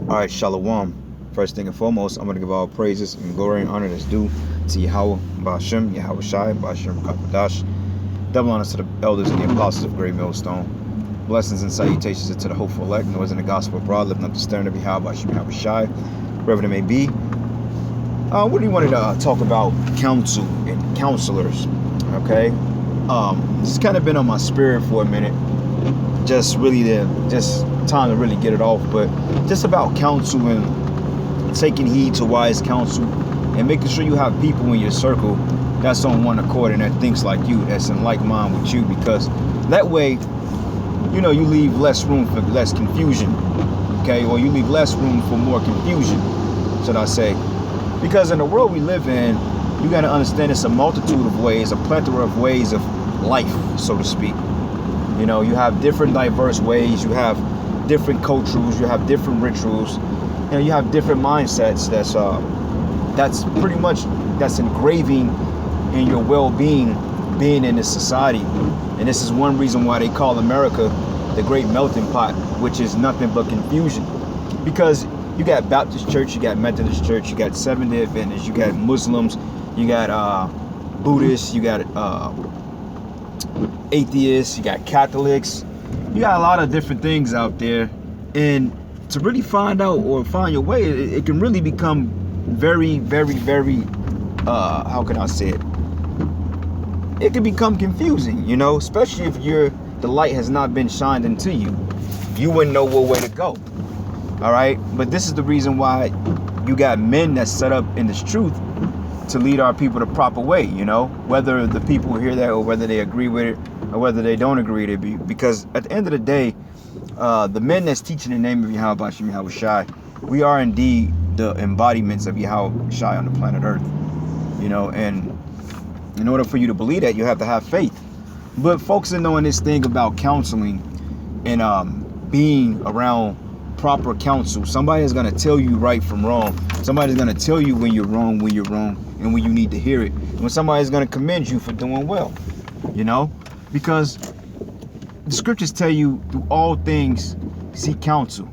All right, Shalom. First thing and foremost, I'm going to give all praises and glory and honor that's due to Yahweh, Ba'ashem, Yahweh Shai, Ba'ashem, Kakadash. Double honors to the elders and the apostles of Great Millstone. Blessings and salutations to the hopeful elect, noise in the gospel abroad, living up to stern of Yahweh, Ba'ashem, Yahweh Shai, wherever it may be. What do you want to talk about? Counsel and counselors, okay? This has kind of been on my spirit for a minute. Just time to really get it off, but just about counsel and taking heed to wise counsel and making sure you have people in your circle that's on one accord and that thinks like you, that's in like mind with you, because that way, you know, you leave less room for less confusion, okay? Or you leave less room for more confusion, should I say. Because in the world we live in, you got to understand it's a multitude of ways, a plethora of ways of life, so to speak. You know, you have different diverse ways, you have different cultures, you have different rituals, you know, you have different mindsets that's pretty much, that's engraving in your well-being, being in this society. And this is one reason why they call America the great melting pot, which is nothing but confusion. Because you got Baptist church, you got Methodist church, you got Seventh-day Adventists, you got Muslims, you got Buddhists, you got atheists, you got Catholics, you got a lot of different things out there. And to really find out or find your way, it can really become very, very, very, how can I say it? It can become confusing, you know, especially if the light has not been shined into you. You wouldn't know what way to go. All right. But this is the reason why you got men that's set up in this truth to lead our people the proper way, you know, whether the people hear that or whether they agree with it or whether they don't agree with it. Because at the end of the day, the men that's teaching the name of Yahweh, Ba'ashem, Yahweh Shai, we are indeed the embodiments of Yahweh Shai on the planet Earth, you know, and in order for you to believe that, you have to have faith. But focusing on this thing about counseling and being around proper counsel, somebody is going to tell you right from wrong. Somebody's going to tell you when you're wrong, and when you need to hear it. And when somebody's going to commend you for doing well, you know, because the scriptures tell you through all things, seek counsel.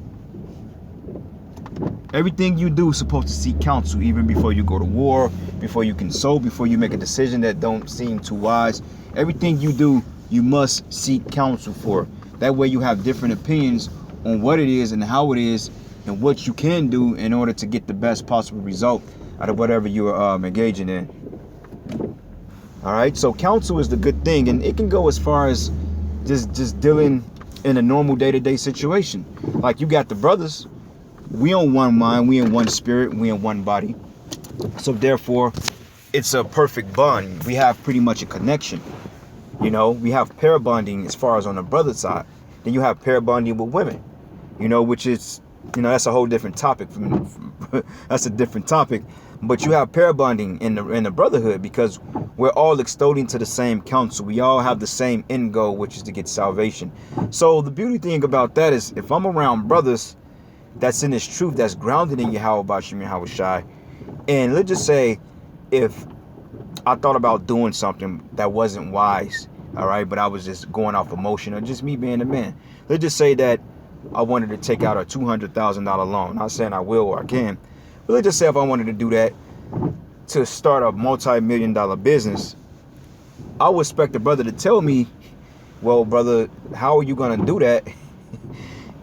Everything you do is supposed to seek counsel, even before you go to war, before you console, before you make a decision that don't seem too wise. Everything you do, you must seek counsel for. That way you have different opinions on what it is and how it is and what you can do in order to get the best possible result out of whatever you're engaging in. All right, so counsel is the good thing, and it can go as far as just dealing in a normal day-to-day situation. Like you got the brothers, we on one mind, we in one spirit, we in one body. So therefore, it's a perfect bond. We have pretty much a connection. You know, we have pair bonding as far as on the brother side. Then you have pair bonding with women, you know, which is, you know, that's a whole different topic. That's a different topic. But you have pair bonding in the brotherhood because we're all extolling to the same counsel. We all have the same end goal, which is to get salvation. So the beauty thing about that is if I'm around brothers that's in this truth, that's grounded in Yahweh, Ba'ashem, Yahweh Shai, and let's just say if I thought about doing something that wasn't wise, all right, but I was just going off emotion or just me being a man. Let's just say that I wanted to take out a $200,000 loan. Not saying I will or I can, but let's just say if I wanted to do that to start a multi-million-dollar business, I would expect the brother to tell me, well, brother, how are you going to do that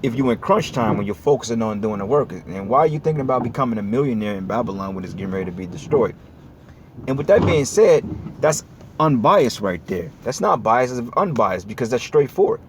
if you in crunch time when you're focusing on doing the work? And why are you thinking about becoming a millionaire in Babylon when it's getting ready to be destroyed? And with that being said, that's unbiased right there. That's not biased, it's unbiased, because that's straightforward,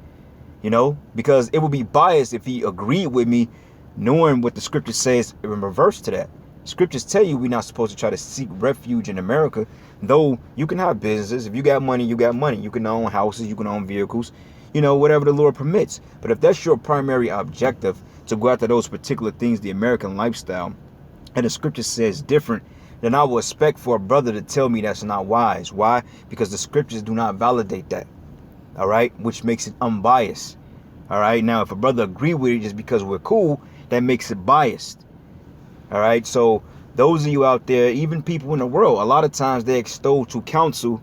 you know, because it would be biased if he agreed with me knowing what the scripture says in reverse to that. Scriptures tell you we're not supposed to try to seek refuge in America, though you can have businesses. If you got money, you got money. You can own houses, you can own vehicles, you know, whatever the Lord permits. But if that's your primary objective, to go after those particular things, the American lifestyle, and the scripture says different, then I will expect for a brother to tell me that's not wise. Why? Because the scriptures do not validate that. All right, which makes it unbiased. All right, now if a brother agree with it just because we're cool, that makes it biased. All right, so those of you out there, even people in the world, a lot of times they extol to counsel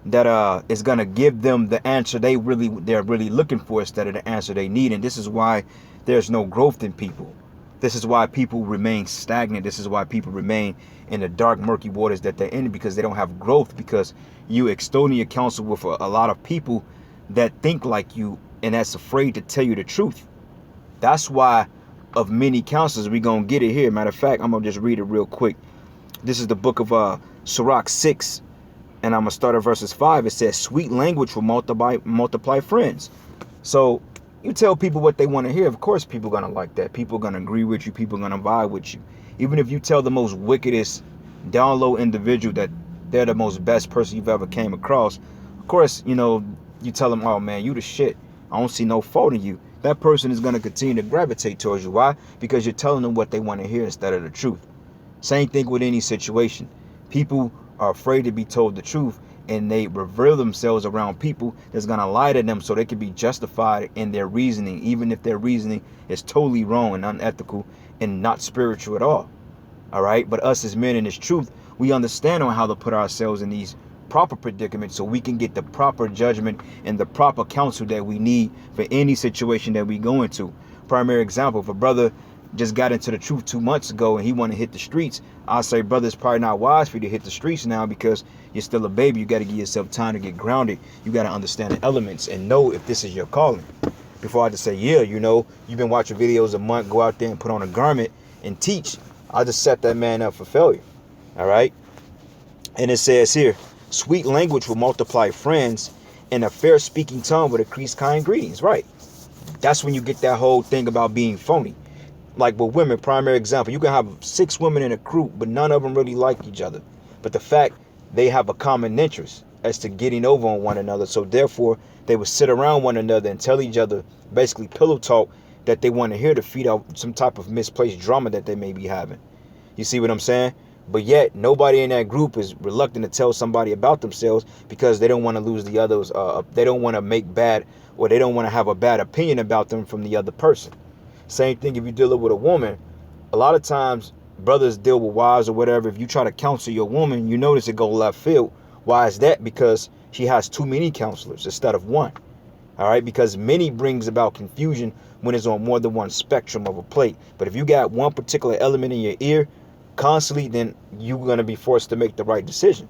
that is gonna give them the answer they're really looking for instead of the answer they need. And this is why there's no growth in people. This is why people remain stagnant. This is why people remain in the dark, murky waters that they're in, because they don't have growth, because you extolling your counsel with a lot of people that think like you and that's afraid to tell you the truth. That's why of many counselors, we going to get it here. Matter of fact, I'm going to just read it real quick. This is the book of Sirach 6, and I'm going to start at verses 5. It says, sweet language will multiply friends. So you tell people what they want to hear. Of course, people are going to like that. People are going to agree with you. People are going to vibe with you. Even if you tell the most wickedest, down low individual that they're the most best person you've ever came across, of course, you know, you tell them, oh man, you the shit. I don't see no fault in you. That person is going to continue to gravitate towards you. Why? Because you're telling them what they want to hear instead of the truth. Same thing with any situation. People are afraid to be told the truth, and they reveal themselves around people that's going to lie to them so they can be justified in their reasoning, even if their reasoning is totally wrong and unethical and not spiritual at all. All right. But us as men in this truth, we understand on how to put ourselves in these proper predicaments so we can get the proper judgment and the proper counsel that we need for any situation that we go into. Primary example, if a brother just got into the truth 2 months ago and he want to hit the streets, I'll say, brother, it's probably not wise for you to hit the streets now because you're still a baby. You got to give yourself time to get grounded. You got to understand the elements and know if this is your calling. Before I just say, yeah, you know, you've been watching videos a month, go out there and put on a garment and teach. I just set that man up for failure. All right. And it says here, sweet language will multiply friends, and a fair speaking tongue will increase kind greetings. Right. That's when you get that whole thing about being phony. Like with women, primary example, you can have 6 women in a group, but none of them really like each other. But the fact they have a common interest as to getting over on one another. So therefore, they would sit around one another and tell each other basically pillow talk that they want to hear to feed out some type of misplaced drama that they may be having. You see what I'm saying? But yet nobody in that group is reluctant to tell somebody about themselves because they don't want to lose the others. They don't want to make bad, or they don't want to have a bad opinion about them from the other person. Same thing if you're dealing with a woman. A lot of times brothers deal with wives or whatever. If you try to counsel your woman, you notice it go left field. Why is that? Because she has too many counselors instead of one. All right, because many brings about confusion when it's on more than one spectrum of a plate. But if you got one particular element in your ear constantly, then you're going to be forced to make the right decision.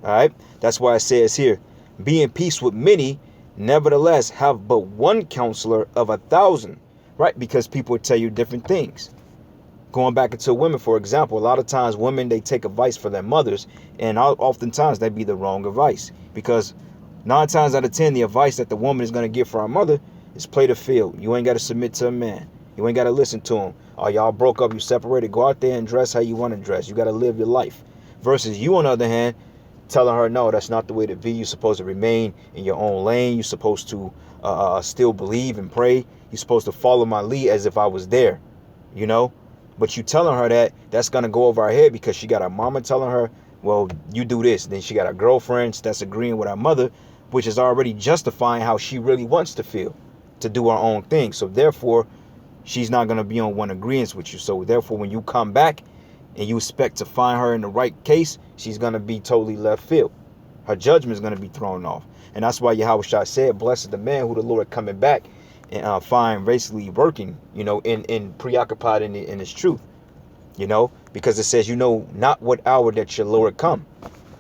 All right, that's why it says here, be in peace with many, nevertheless have but one counselor of 1,000. Right, because people tell you different things. Going back into women, for example, a lot of times women, they take advice from their mothers, and oftentimes that be the wrong advice, because 9 times out of 10, the advice that the woman is going to give for her mother is play the field. You ain't got to submit to a man. You ain't got to listen to him. Oh, y'all broke up, you separated. Go out there and dress how you want to dress. You got to live your life. Versus you, on the other hand, telling her, no, that's not the way to be. You're supposed to remain in your own lane. You're supposed to still believe and pray. You're supposed to follow my lead as if I was there, you know. But you telling her that, that's going to go over her head because she got her mama telling her, well, you do this. Then she got her girlfriends that's agreeing with her mother, which is already justifying how she really wants to feel, to do her own thing. So therefore, she's not going to be on one agreement with you. So therefore, when you come back and you expect to find her in the right case, she's going to be totally left field. Her judgment is going to be thrown off. And that's why Yahushua said, blessed is the man who the Lord coming back and find basically working, you know, in preoccupied in his truth, you know, because it says, you know, not what hour that your Lord come.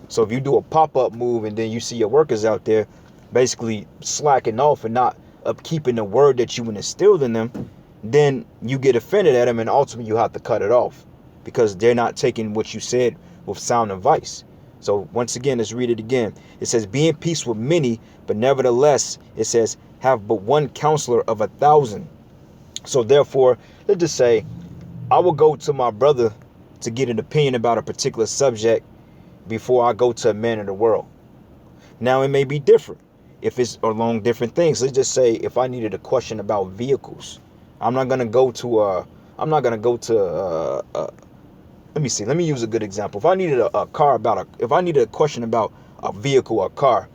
So if you do a pop-up move and then you see your workers out there basically slacking off and not upkeeping the word that you instilled in them, then you get offended at them, and ultimately you have to cut it off because they're not taking what you said with sound advice. So once again, let's read it again. It says, be in peace with many, but nevertheless, it says, have but one counselor of 1,000. So therefore, let's just say I will go to my brother to get an opinion about a particular subject before I go to a man of the world. Now, it may be different if it's along different things. Let's just say if I needed a question about vehicles, I'm not going to go to let me see. Let me use a good example. If I needed if I needed a question about a vehicle or a car,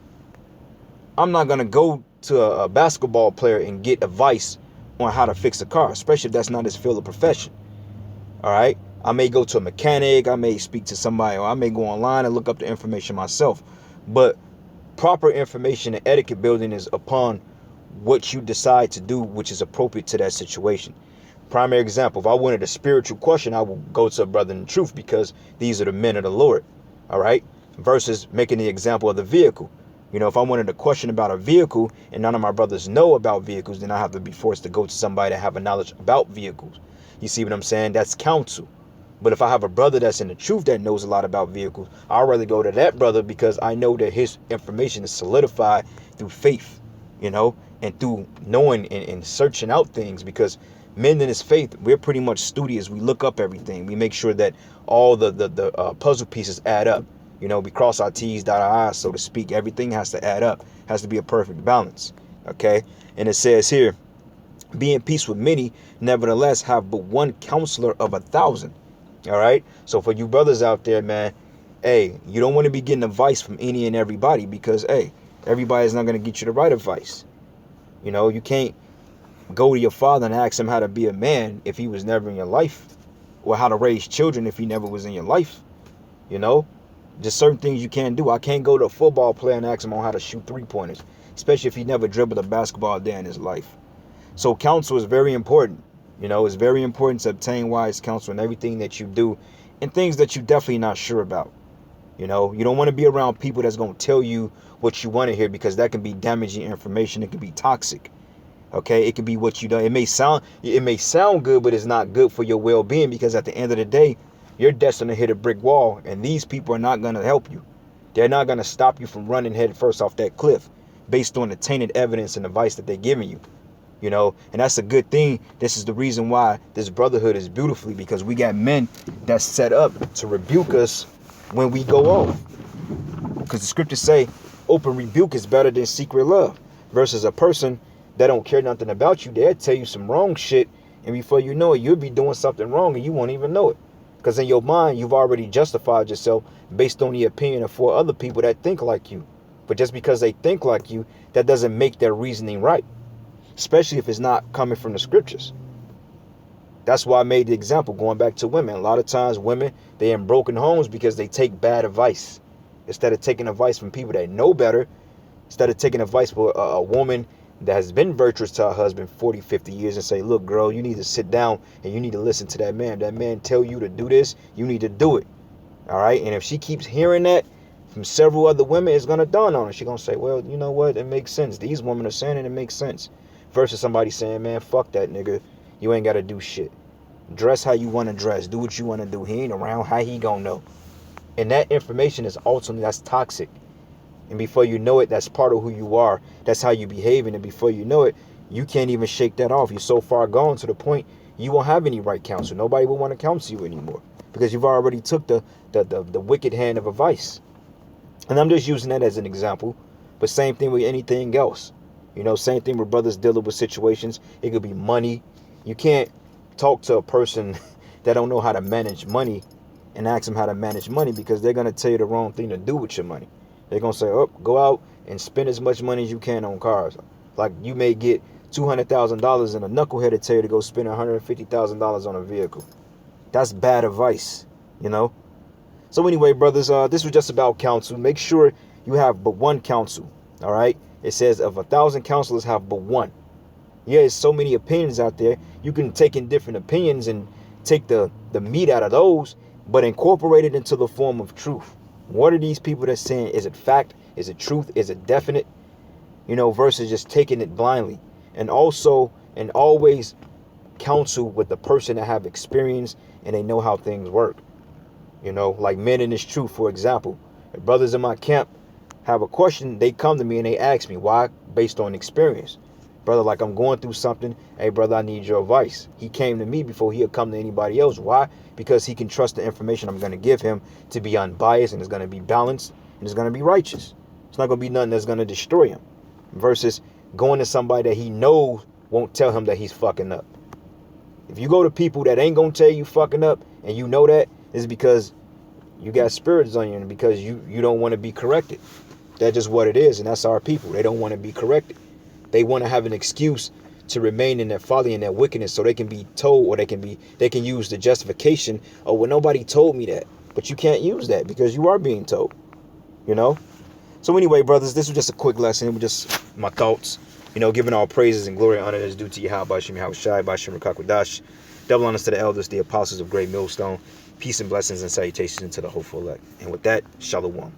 I'm not going to go to a basketball player and get advice on how to fix a car, especially if that's not his field of profession. All right. I may go to a mechanic. I may speak to somebody, or I may go online and look up the information myself. But proper information and etiquette building is upon what you decide to do, which is appropriate to that situation. Primary example, if I wanted a spiritual question, I will go to a brother in the truth because these are the men of the Lord. All right. Versus making the example of the vehicle. You know, if I wanted a question about a vehicle and none of my brothers know about vehicles, then I have to be forced to go to somebody that have a knowledge about vehicles. You see what I'm saying? That's counsel. But if I have a brother that's in the truth that knows a lot about vehicles, I'd rather go to that brother because I know that his information is solidified through faith, you know, and through knowing and searching out things. Because men in this faith, we're pretty much studious. We look up everything. We make sure that all the puzzle pieces add up. You know, we cross our T's, dot our I's, so to speak. Everything has to add up. Has to be a perfect balance. Okay? And it says here, be in peace with many, nevertheless have but one counselor of 1,000. All right? So for you brothers out there, man, hey, you don't want to be getting advice from any and everybody because, hey, everybody's not going to get you the right advice. You know, you can't go to your father and ask him how to be a man if he was never in your life, or how to raise children if he never was in your life. You know, just certain things you can't do. I can't go to a football player and ask him on how to shoot 3-pointers, especially if he never dribbled a basketball a day in his life. So counsel is very important. You know, it's very important to obtain wise counsel in everything that you do and things that you're definitely not sure about. You know, you don't want to be around people that's going to tell you what you want to hear because that can be damaging information. It can be toxic. Okay, it could be what you do. It may sound good, but it's not good for your well-being because at the end of the day, you're destined to hit a brick wall, and these people are not going to help you. They're not going to stop you from running head first off that cliff based on the tainted evidence and advice that they're giving you. You know, and that's a good thing. This is the reason why this brotherhood is beautifully, because we got men that's set up to rebuke us when we go off. Because the scriptures say open rebuke is better than secret love, versus a person that don't care nothing about you. They'll tell you some wrong shit, and before you know it, you'll be doing something wrong and you won't even know it. Because in your mind, you've already justified yourself based on the opinion of 4 other people that think like you. But just because they think like you, that doesn't make their reasoning right. Especially if it's not coming from the scriptures. That's why I made the example going back to women. A lot of times women, they're in broken homes because they take bad advice. Instead of taking advice from people that know better, instead of taking advice from a woman that has been virtuous to her husband 40, 50 years and say, look, girl, you need to sit down and you need to listen to that man. That man tell you to do this, you need to do it. All right. And if she keeps hearing that from several other women, it's going to dawn on her. She's going to say, well, you know what? It makes sense. These women are saying it. It makes sense. Versus somebody saying, man, fuck that nigga. You ain't got to do shit. Dress how you want to dress. Do what you want to do. He ain't around. How he going to know? And that information is ultimately, that's toxic. And before you know it, that's part of who you are. That's how you behave. And before you know it, you can't even shake that off. You're so far gone to the point you won't have any right counsel. Nobody will want to counsel you anymore because you've already took the wicked hand of advice. And I'm just using that as an example. But same thing with anything else. You know, same thing with brothers dealing with situations. It could be money. You can't talk to a person that don't know how to manage money and ask them how to manage money because they're going to tell you the wrong thing to do with your money. They're going to say, oh, go out and spend as much money as you can on cars. Like you may get $200,000 and a knucklehead to tell you to go spend $150,000 on a vehicle. That's bad advice, you know. So anyway, brothers, this was just about counsel. Make sure you have but one counsel, all right? It says of 1,000 counselors have but one. Yeah, there's so many opinions out there. You can take in different opinions and take the meat out of those, but incorporate it into the form of truth. What are these people that's saying? Is it fact? Is it truth? Is it definite? You know, versus just taking it blindly. And also, and always counsel with the person that have experience and they know how things work. You know, like men in this truth, for example. If brothers in my camp have a question, they come to me and they ask me why, based on experience. Brother, like I'm going through something. Hey, brother, I need your advice. He came to me before he'll come to anybody else. Why? Because he can trust the information I'm going to give him to be unbiased and it's going to be balanced and it's going to be righteous. It's not going to be nothing that's going to destroy him. Versus going to somebody that he knows won't tell him that he's fucking up. If you go to people that ain't going to tell you fucking up and you know that, it's because you got spirits on you and because you don't want to be corrected. That's just what it is. And that's our people. They don't want to be corrected. They want to have an excuse to remain in their folly and their wickedness so they can be told, or they can use the justification, oh, well, nobody told me that. But you can't use that because you are being told, you know? So anyway, brothers, this was just a quick lesson. It was just my thoughts. giving all praises and glory and honor that's due to Yahweh, Bashim, Yahweh Shai, Bashim, Rakakwadash. Double honors to the elders, the apostles of Great Millstone. Peace and blessings and salutations to the hopeful elect. And with that, Shalom.